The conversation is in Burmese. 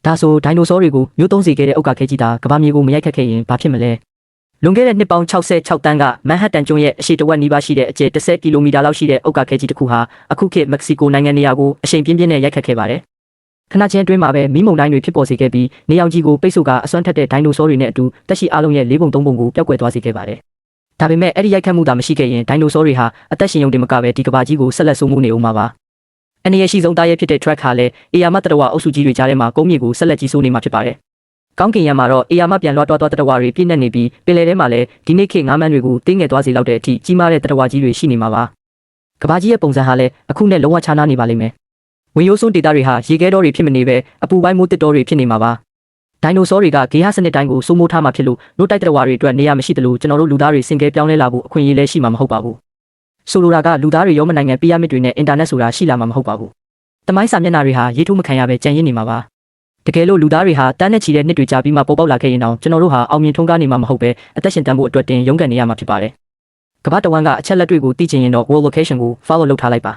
ဒါဆိုဒိုင်နိုဆောတွေကိုမျိုးသုံးစေခဲ့တဲ့ဥက္ကာခဲကြီးတာကမ္ဘာမြေကိုမရိုက်ခတ်ခဲ့ရင်ဘာဖြစ်မလဲလွန်ခဲ့တဲ့နှစ်ပေါင်း66တန်းကမန်ဟတ်တန်ကျွန်းရဲ့အရှေ့တဝက်နီးပါးရှိတဲ့အကျယ်10ကီလိုမီတာလောက်ရှိတဲ့ဥက္ကာခဲကြီးတစ်ခုဟာအခုခေတ်မက္ကဆီကိုနိုင်ငံနေရာကိုအရှိန်ပြင်းပြင်းနဲ့ရိုက်ခတ်ခဲ့ပါတယ်ခဏချင်းအတွင်းမှာပဲမီးမုန်တိုင်းတွေဖြစ်ပေါ်စေခဲ့ပြီးနေရောင်ကြီးကိုပိတ်ဆို့ကအစွမ်းထက်တဲ့ဒိုင်နိုဆောတွေနဲ့အတူတက်ရှိအားလုံးရဲ့၄ပုံ3ပုံကိုပျောက်ကွယ်သွားစေခဲ့ပါတယ်ဒါပေမဲ့အဲ့ဒီရိုက်ခတ်မှုသာမရှိခဲ့ရင်ဒိုင်နိုဆောတွေဟာအသက်ရှင်ရုံတင်မကပဲဒီကမ္ဘာကြီးကိုဆက်လက်ဆိုးမိုးနေဦးမှာပါအနေရရှိဆုံးသားရဲဖြစ်တဲ့ track ဟာလည်းအေယာမတတဝအုပ်စုကြီးတွေကြားထဲမှာကုန်းမြေကိုဆက်လက်ကြီးဆိုးနေမှာဖြစ်ပါတယ်ကောင်းကင်ယံမှာတော့အေယာမပြန်လွှတ်သွားတတဝတွေပြည့်နေနေပြီးပင်လယ်ထဲမှာလည်းဒီနေ့ခေတ်ငါးမန်းတွေကိုတင်းငယ်သွားစေလောက်တဲ့အထိကြီးမားတဲ့တတဝကြီးတွေရှိနေမှာပါကမ္ဘာကြီးရဲ့ပုံစံဟာလည်းအခုနဲ့လုံးဝခြားနားနေပါလိမ့်မယ်ဝင်ရိုးစွန်းဒေတာတွေဟာရေခဲတောတွေဖြစ်မနေပဲအပူပိုင်းမိုးတစ်တောတွေဖြစ်နေမှာပါဒိုင်နိုဆောတွေကဂေဟစနစ်တိုင်းကိုစိုးမိုးထားမှာဖြစ်လို့နို့တိုက်တတဝတွေအတွက်နေရာမရှိသလိုကျွန်တော်တို့လူသားတွေစင်ကဲပြောင်းလဲလာဖို့အခွင့်အရေးလည်းရှိမှာမဟုတ်ပါဘူးဆိုလိုတာကလူသားတွေရောမနိုင်ငံပီရမစ်တွေနဲ့အင်တာနက်ဆိုတာရှိလာမှာမဟုတ်ပါဘူးတမိုင်းစာမျက်နှာတွေဟာရေးထိုးမခံရပဲကြံရစ်နေမှာပါတကယ်လို့လူသားတွေဟာတန်းနဲ့ချီတဲ့နှစ်တွေကြာပြီးမှပေါ်ပေါက်လာခဲ့ရင်တော့ကျွန်တော်တို့ဟာအောင်မြင်ထုံးကားနေမှာမဟုတ်ပဲအသက်ရှင်တန်ဖို့အတွက်တင်ရုန်းကန်နေရမှာဖြစ်ပါတယ်ကမ္ဘာတဝန်းကအချက်လက်တွေကိုသိချင်ရင်တော့ world location ကို follow လုပ်ထားလိုက်ပါ